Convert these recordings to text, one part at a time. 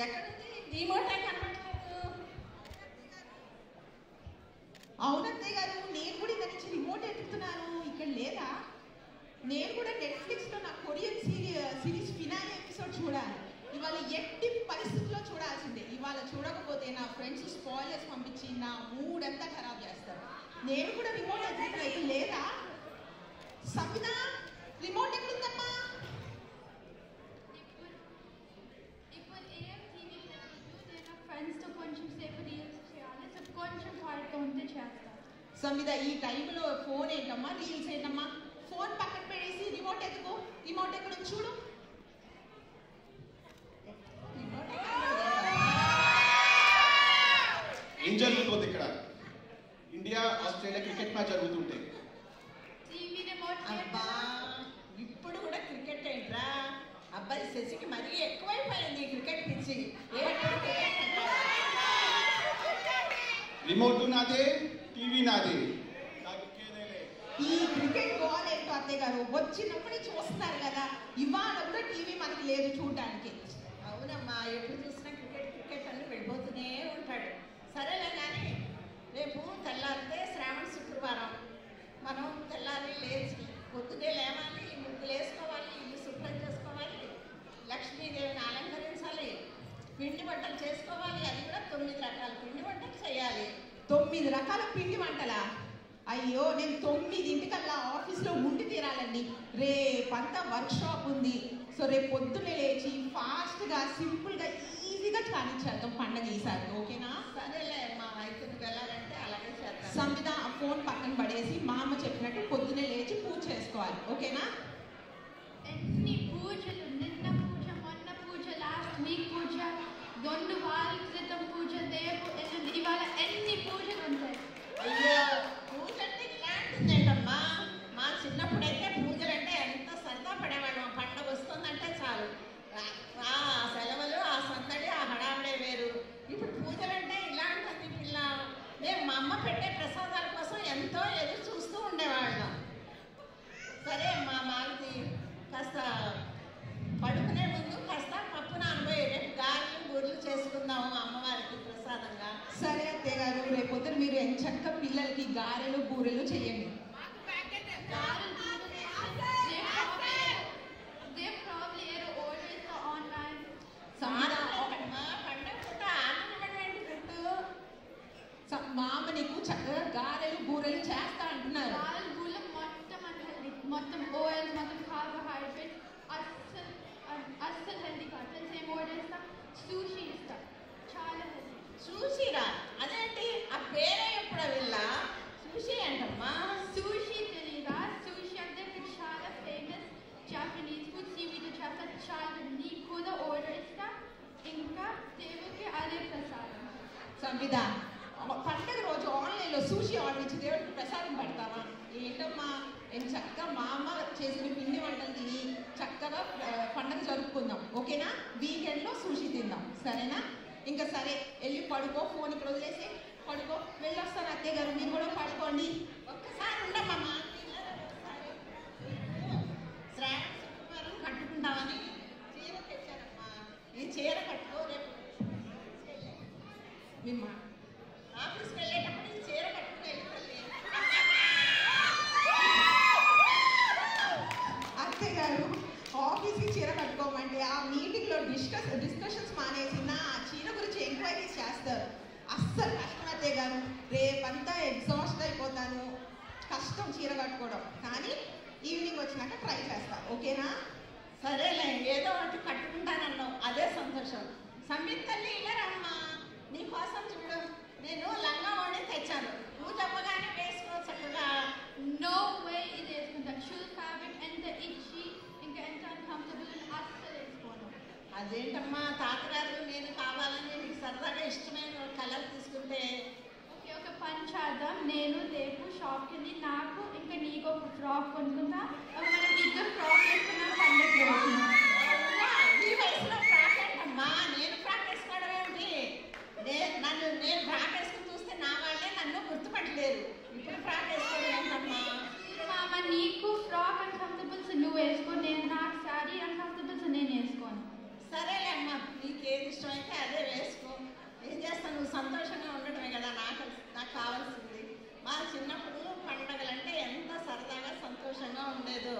ఎక్కడుంది రిమోట్ కనబడలేదు. అవునత్తయ్య గారు, నేను కూడా ఇక్కడ నుంచి రిమోట్ ఎత్తుతున్నాను, ఇక్కడ లేదా? నేను కూడా నెట్ఫ్లిక్స్లో నా కొరియన్ సిరీస్ ఫినాలే ఎపిసోడ్ చూడాలి. ఇవాళ ఎట్టి పరిస్థితుల్లో చూడాల్సిందే. ఇవాళ చూడకపోతే నా ఫ్రెండ్స్ స్పాయిలర్స్ పంపించి నా మూడ్ అంతా ఖరాబ్ చేస్తారు. నేను కూడా రిమోట్ ఎత్తుతున్నా, ఇక్కడ లేదా? సబిత, రిమోట్ ఎక్కడుందమ్మా? సమిత, ఈ టైంలో ఫోన్ ఏంటమ్మా, రీల్స్ ఏంటమ్మా? ఫోన్ పక్కన పెట్టేసి రిమోట్ ఎత్తుకో. రిమోట్ ఎక్కడ చూడు. ఏం జరుగుతుంది ఇక్కడ? ఇండియా ఆస్ట్రేలియా క్రికెట్ మ్యాచ్ జరుగుతుంటే అబ్బా, ఇప్పుడు కూడా క్రికెట్ ఏంట్రా? అబ్బాయి శశికి మరీ ఎక్కువైపోయింది క్రికెట్ పిచ్చి. రిమోట్ నాదే, టీవీ నాదే. ఈ క్రికెట్ గోల్ ఏంటో అత్తయ్య గారు, వచ్చినప్పుడే చూస్తున్నారు కదా. ఇవాళ కూడా టీవీ మనకి లేదు చూడడానికి. అవునమ్మా, ఎప్పుడు చూసినా క్రికెట్ క్రికెట్ అని వెళ్ళిపోతూనే ఉంటాడు. సరేలే కానీ రేపు తెల్లారితే శ్రావణ శుక్రవారం. మనం తెల్లారి లేచి పొద్దునే లేవాలి, ముగ్గులు వేసుకోవాలి, ఇల్లు శుభ్రం చేసుకోవాలి, లక్ష్మీదేవిని అలంకరించాలి, పిండి వంటలు చేసుకోవాలి. అది కూడా 9 రకాల పిండి వంటలు చేయాలి. 9 రకాల పిండి వంటలా? అయ్యో, నేను 9ంటికల్లా ఆఫీస్లో ఉండి తీరాలండి. రేపంతా వర్క్షాప్ ఉంది. సో రేపు పొద్దున్నే లేచి ఫాస్ట్గా సింపుల్గా ఈజీగా కానిచ్చేద్దాం పండగ ఈసారి. ఓకేనా? సరేలే మా అయితే నువ్వు వెళ్ళాలంటే అలాగే చేద్దాం. సంవిధ, ఆ ఫోన్ పక్కన పడేసి మా అమ్మ చెప్పినట్టు పొద్దున్నే లేచి పూజ చేసుకోవాలి. ఓకేనా? ఎన్ని పూజలు, నిన్న పూజ, మొన్న పూజ, లాస్ట్ వీక్ పూజ, 2 వారాల క్రితం పూజ, రేపు ఇవాళ ఎన్ని పూజలు ఉంటాయి. అయ్యో, పూజ అంటే ఇలాంటిదేంటమ్మా? మా చిన్నప్పుడైతే పూజలు అంటే ఎంత సరదా పడేవాళ్ళం. పండుగ వస్తుందంటే చాలు, ఆ సెలవులు, ఆ సందడి, ఆ హడావిడే వేరు. ఇప్పుడు పూజలు అంటే ఇలాంటిది పిల్ల. మేము మా అమ్మ పెట్టే ప్రసాదాల కోసం ఎంతో ఎదురు చూస్తూ ఉండేవాళ్ళం. సరే మా మాలతి, కాస్త పడుకునే ముందు కాస్త పప్పు నానబోయి రేపు గారెలు బూరెలు చేసుకుందాము అమ్మవారికి ప్రసాదంగా. సరే అత్తయ్య గారు, రేపు పొద్దున మీరు ఎంచక్క పిల్లలకి గారెలు బూరెలు చేయండి. మామ నీకు చక్కగా గారెలు బూరెలు చేస్తా అంటున్నారు. గారెలు బూరెలు మొత్తం ఆయిల్, మొత్తం కార్బోహైడ్రేట్, అస్సలు హెల్దీ కాదు. సేమ్ ఆర్డర్ ఇస్తా, సూషీ ఇస్తా, చాలా హెల్దీ. సూషీరా? అదేంటి ఆ పేరే ఎప్పుడు వెళ్ళా? సూషీ అంటమ్మా. సూషీ తెలీదా? సూషీ అంటే చాలా ఫేమస్ జాపనీస్ ఫుడ్. సీవీడ్ చేస్తా, చాలా నీకు కూడా ఆర్డర్ ఇస్తా. ఇంకా దేవుడికి అదే ప్రసాదం. సంవిధ, పండగ రోజు ఆన్లైన్లో సూషీ ఆర్డర్ ఇచ్చి దేవుడికి ప్రసాదం పెడతావా? ఏంటమ్మా, నేను చక్కగా మా అమ్మ చేసిన పిండి వంటలు తిని చక్కగా పండగ జరుపుకుందాం. ఓకేనా? వీకెండ్లో సూషీ తిందాం. సరేనా? ఇంకా సరే, వెళ్ళి పడుకో. ఫోన్ ఇక్కడ వదిలేసి పడుకో. వెళ్ళొస్తాను అత్తయ్య గారు, మీరు కూడా పడుకోండి. ఒక్కసారి ఉండమ్మా. శ్రావణ శుక్రవారం కట్టుకుంటామని చీర తెచ్చానమ్మా. ఈ చీర కట్టుకో. రేపు మిమ్మ ఆఫీస్కి వెళ్ళేటప్పుడు ఈ చీర కట్టుకుని వెళ్ళిపోయింది. అత్తయ్య గారు, ఆఫీస్కి చీర కట్టుకోమంటే ఆ మీటింగ్లో డిస్కషన్స్ మానేసి నా చీర గురించి ఎంక్వైరీస్ చేస్తారు. అస్సలు కష్టం అత్తయ్య గారు. రేపంతా ఎగ్జాస్ట్ అయిపోతాను. కష్టం చీర కట్టుకోవడం. కానీ ఈవినింగ్ వచ్చినాక ట్రై చేస్తా. ఓకేనా? సరేలే, ఏదో ఒకటి కట్టుకుంటానన్నావు, అదే సంతోషం. సంబిత్ తల్లి, ఇలా రమ్మా. నీకోసం చూడు, నేను లంగా ఓడి తెచ్చాను. పూజ అవ్వగానే వేసుకో చక్కగా. నో వే ఇది వేసుకుంటా. షూల్ ఫ్యాబ్రిక్ ఎంత ఇచ్చి ఇంకా ఎంత అన్కంఫర్టబుల్ అని అస్సలు వేసుకోను. అదేంటమ్మా, తాతగారు నేను కావాలని నీకు సరదాగా ఇష్టమైన కలర్ తీసుకుంటే. ఓకే, ఒక పని చేద్దాం. నేను రేపు షాప్కి వెళ్ళి నాకు ఇంకా నీకు ఒక ఫ్రాక్ కొనుక్కుంటా. మనం ఇద్దరు ఫ్రాక్ వేసుకున్నాం పండుగ రోజు. ఈ వయసులో ఫ్రాక్ ఏంటమ్మా? నేను ఫ్రాక్ వేసుకోవడం ఏమిటి? నేను ఫ్రాక్ వేసుకుని చూస్తే నా వాళ్ళే నన్ను గుర్తుపట్టలేరు. ఇప్పుడు ఫ్రాక్ వేసుకోవడం ఏంటమ్మా? మామ, నీకు ఫ్రాక్ అన్కంఫర్టబుల్స్ నువ్వు వేసుకో, నేను నాకు శారీ అన్కంఫర్టబుల్స్ నేను వేసుకోను. సరేలే అమ్మా, నీకు ఏది ఇష్టమైతే అదే వేసుకో, ఏం చేస్తాను, నువ్వు సంతోషంగా ఉండటమే కదా నాకు కావాల్సింది. మా చిన్నప్పుడు పండగలంటే ఎంత సరదాగా సంతోషంగా ఉండేదో.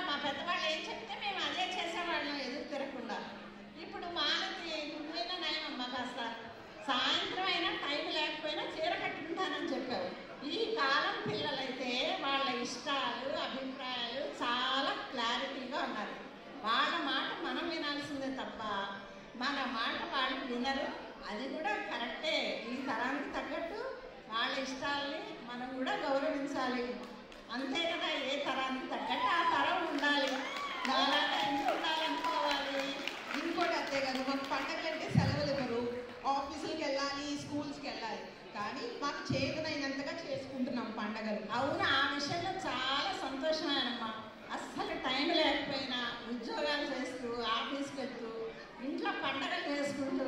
మా పెద్దవాళ్ళు ఏం చెప్తే మేము అదే చేసేవాళ్ళం ఎదురు తిరగకుండా. ఇప్పుడు మానది నువ్వైనా నయమమ్మా, కాస్త సాయంత్రం అయినా టైం లేకపోయినా చీర కట్టుకుంటానని చెప్పావు. ఈ కాలం పిల్లలైతే వాళ్ళ ఇష్టాలు అభిప్రాయాలు చాలా క్లారిటీగా ఉన్నారు. వాళ్ళ మాట మనం వినాల్సిందే తప్ప మన మాట వాళ్ళు వినరు. అది కూడా కరెక్టే. ఈ తరానికి తగ్గట్టు వాళ్ళ ఇష్టాలని మనం కూడా గౌరవించాలి. అంతే కదా, ఏ తరానికి తగ్గట్టు ఆ తరం ఉండాలి. నాలాగా ఎందుకు ఉండాలనుకోవాలి. ఇంకోటి అంతే కదా, మాకు పండగలంటే సెలవులు ఇవ్వరు, ఆఫీసులకు వెళ్ళాలి, స్కూల్స్కి వెళ్ళాలి, కానీ మాకు చేతనైనంతగా చేసుకుంటున్నాం పండగలు. అవును, ఆ విషయంలో చాలా సంతోషమేనమ్మా. అస్సలు టైం లేకపోయినా ఉద్యోగాలు చేస్తూ ఆఫీస్కి వెళ్తూ ఇంట్లో పండగలు చేసుకుంటూ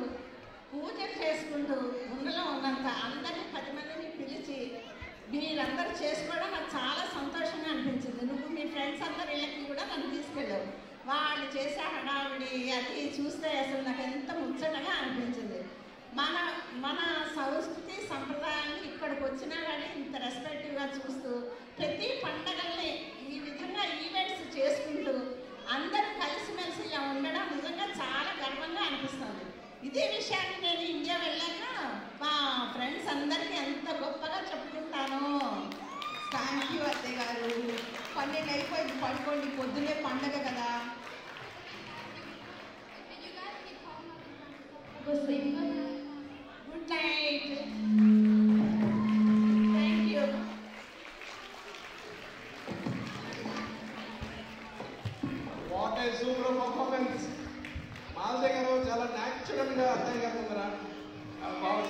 పూజలు చేసుకుంటూ ఉండలో ఉన్నంత అందరినీ 10 మందిని పిలిచి మీరందరూ చేసుకోవడం నాకు చాలా సంతోషంగా అనిపించింది. నువ్వు మీ ఫ్రెండ్స్ అందరు ఇళ్ళకి కూడా నన్ను తీసుకెళ్ళావు. వాళ్ళు చేసే హడావిడి అది చూస్తే అసలు నాకు ఎంత ముచ్చటగా అనిపించింది. మన సంస్కృతి సంప్రదాయాన్ని ఇక్కడికి వచ్చినా కానీ ఇంత రెస్పెక్టివ్గా చూస్తూ ప్రతి పండగల్ని ఈ విధంగా ఈవెంట్స్ చేసుకుంటూ అందరూ కలిసిమెలిసి ఇలా ఉండడం నిజంగా చాలా గర్వంగా అనిపిస్తుంది. ఇదే విషయాన్ని నేను ఇండియా వెళ్ళాక మా ఫ్రెండ్స్ అందరికీ ఎంత గొప్పగా చెప్పుకుంటాను. థ్యాంక్ యూ అత్తయ్య గారు. 12 అయిపోయింది, పడుకోండి, పొద్దున్నే పండగ కదా. Good night. Thank you. What a super performance. Malathi గారు చాలా న్యాచురల్ గా అత్తయ్య గారు ముందర బాగా